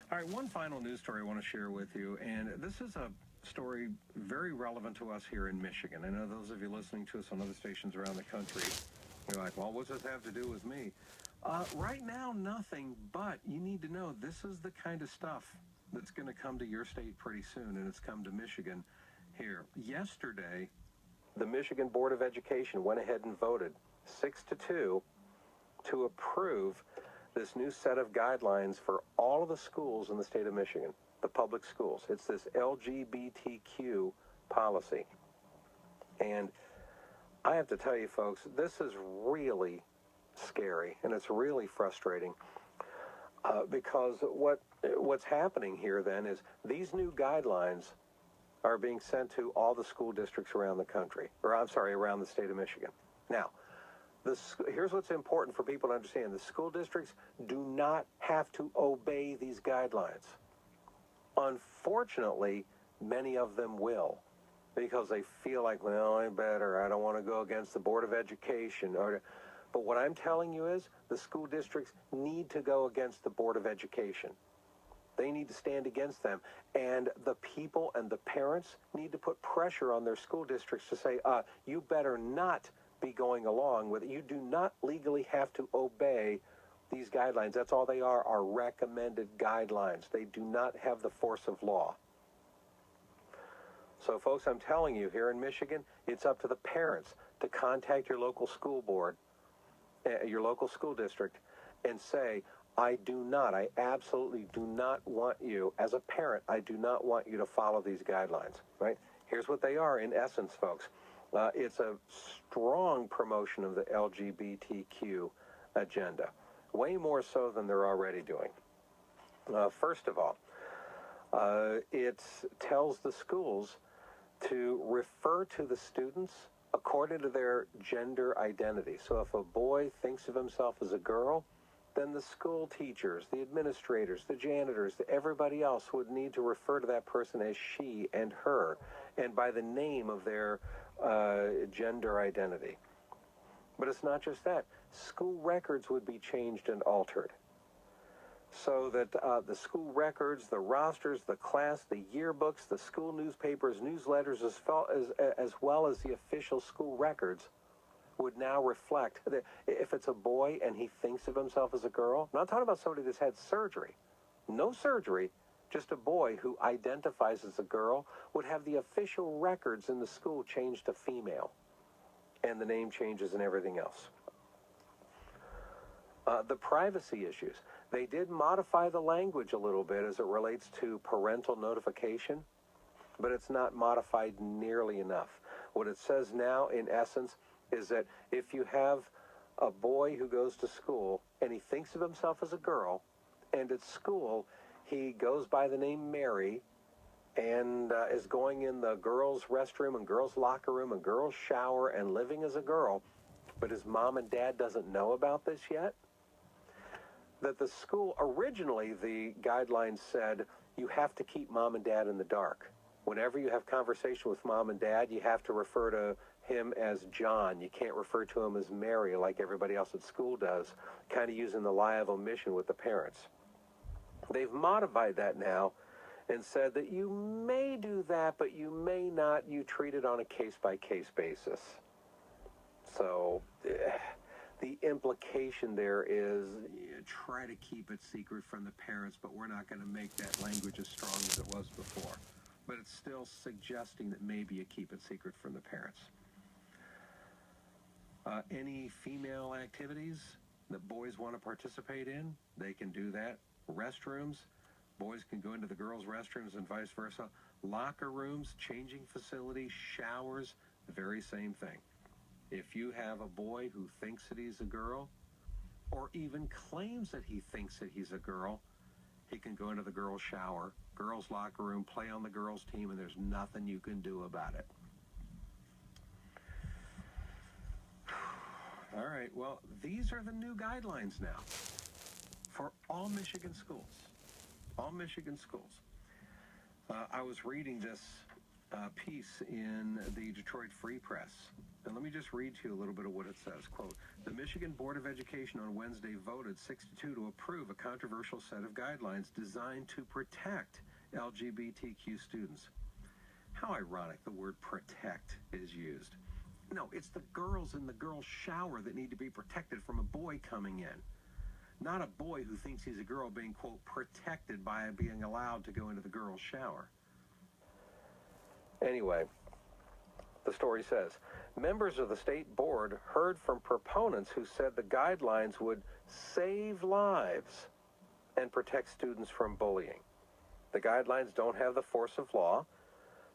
All right, one final news story I want to share with you, and this is a story very relevant to us here in Michigan. I know those of you listening to us on other stations around the country, you're like, well, what does this have to do with me? Right now, nothing, but you need to know this is the kind of stuff that's going to come to your state pretty soon, and it's come to Michigan here. Yesterday, the Michigan Board of Education went ahead and voted 6-2 to approve this new set of guidelines for all of the schools in the state of Michigan, the public schools. It's this LGBTQ policy. And I have to tell you, folks, this is really scary, and it's really frustrating because what's happening here then is these new guidelines are being sent to all the school districts around the country, or I'm sorry, around the state of Michigan. Now, here's what's important for people to understand. The school districts do not have to obey these guidelines. Unfortunately, many of them will, because they feel like, well, I better. I don't want to go against the Board of Education. But what I'm telling you is the school districts need to go against the Board of Education. They need to stand against them. And the people and the parents need to put pressure on their school districts to say, you better not be going along with it. You do not legally have to obey these guidelines. That's all they are recommended guidelines. They do not have the force of law. So, folks, I'm telling you, here in Michigan, it's up to the parents to contact your local school board, your local school district, and say, I absolutely do not want you, as a parent, I do not want you to follow these guidelines, right? Here's what they are in essence, folks. It's a strong promotion of the LGBTQ agenda, way more so than they're already doing. First of all, it tells the schools to refer to the students according to their gender identity. So if a boy thinks of himself as a girl, then the school teachers, the administrators, the janitors, everybody else would need to refer to that person as she and her, and by the name of their gender identity. But it's not just that. School records would be changed and altered so that the school records, the rosters, the class, the yearbooks, the school newspapers, newsletters, as well as the official school records would now reflect that if it's a boy and he thinks of himself as a girl, I'm not talking about somebody that's had surgery, no surgery, just a boy who identifies as a girl would have the official records in the school changed to female, and the name changes and everything else. The privacy issues. They did modify the language a little bit as it relates to parental notification, but it's not modified nearly enough. What it says now, in essence, is that if you have a boy who goes to school and he thinks of himself as a girl, and at school he goes by the name Mary and is going in the girls' restroom and girls' locker room and girls' shower and living as a girl, but his mom and dad doesn't know about this yet, that the school, originally the guidelines said you have to keep mom and dad in the dark. Whenever you have conversation with mom and dad, you have to refer to him as John. You can't refer to him as Mary like everybody else at school does, kind of using the lie of omission with the parents. They've modified that now and said that you may do that, but you may not. You treat it on a case-by-case basis. So the implication there is try to keep it secret from the parents, but we're not going to make that language as strong as it was before. But it's still suggesting that maybe you keep it secret from the parents. Any female activities that boys want to participate in, they can do that. Restrooms, boys can go into the girls' restrooms and vice versa. Locker rooms, changing facilities, showers, the very same thing. If you have a boy who thinks that he's a girl, or even claims that he thinks that he's a girl, he can go into the girls' shower, girls' locker room, play on the girls' team, and there's nothing you can do about it. All right, well, these are the new guidelines now for all Michigan schools. All Michigan schools. I was reading this piece in the Detroit Free Press. And let me just read to you a little bit of what it says. Quote, the Michigan Board of Education on Wednesday voted 6-2 to approve a controversial set of guidelines designed to protect LGBTQ students. How ironic the word protect is used. No, it's the girls in the girls' shower that need to be protected from a boy coming in. Not a boy who thinks he's a girl being, quote, protected by being allowed to go into the girls' shower. Anyway, the story says, members of the state board heard from proponents who said the guidelines would save lives and protect students from bullying. The guidelines don't have the force of law.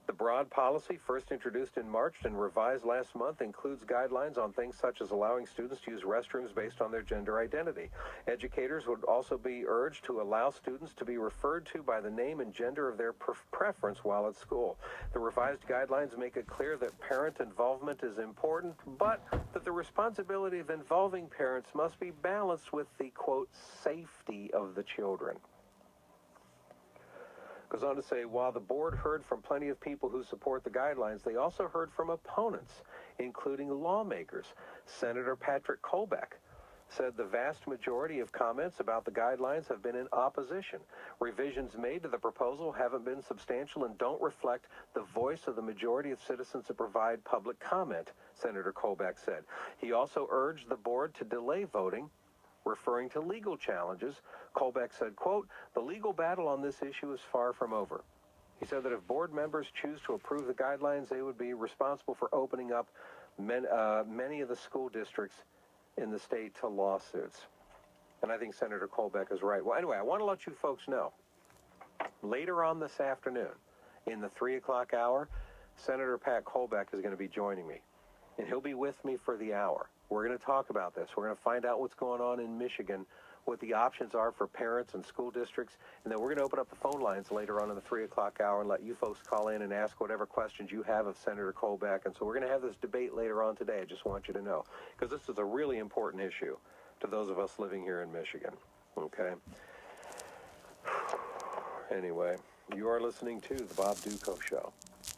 The broad policy, first introduced in March and revised last month, includes guidelines on things such as allowing students to use restrooms based on their gender identity. Educators would also be urged to allow students to be referred to by the name and gender of their preference while at school. The revised guidelines make it clear that parent involvement is important, but that the responsibility of involving parents must be balanced with the, quote, safety of the children. Goes on to say, while the board heard from plenty of people who support the guidelines, they also heard from opponents, including lawmakers. Senator Patrick Colbeck said the vast majority of comments about the guidelines have been in opposition. Revisions made to the proposal haven't been substantial and don't reflect the voice of the majority of citizens to provide public comment, Senator Colbeck said. He also urged the board to delay voting. Referring to legal challenges, Colbeck said, quote, the legal battle on this issue is far from over. He said that if board members choose to approve the guidelines, they would be responsible for opening up many of the school districts in the state to lawsuits. And I think Senator Colbeck is right. Well, anyway, I want to let you folks know, later on this afternoon, in the 3 o'clock hour, Senator Pat Colbeck is going to be joining me. And he'll be with me for the hour. We're going to talk about this. We're going to find out what's going on in Michigan, what the options are for parents and school districts, and then we're going to open up the phone lines later on in the 3 o'clock hour and let you folks call in and ask whatever questions you have of Senator Colbeck. And so we're going to have this debate later on today. I just want you to know, because this is a really important issue to those of us living here in Michigan. Okay? Anyway, you are listening to The Bob Duco Show.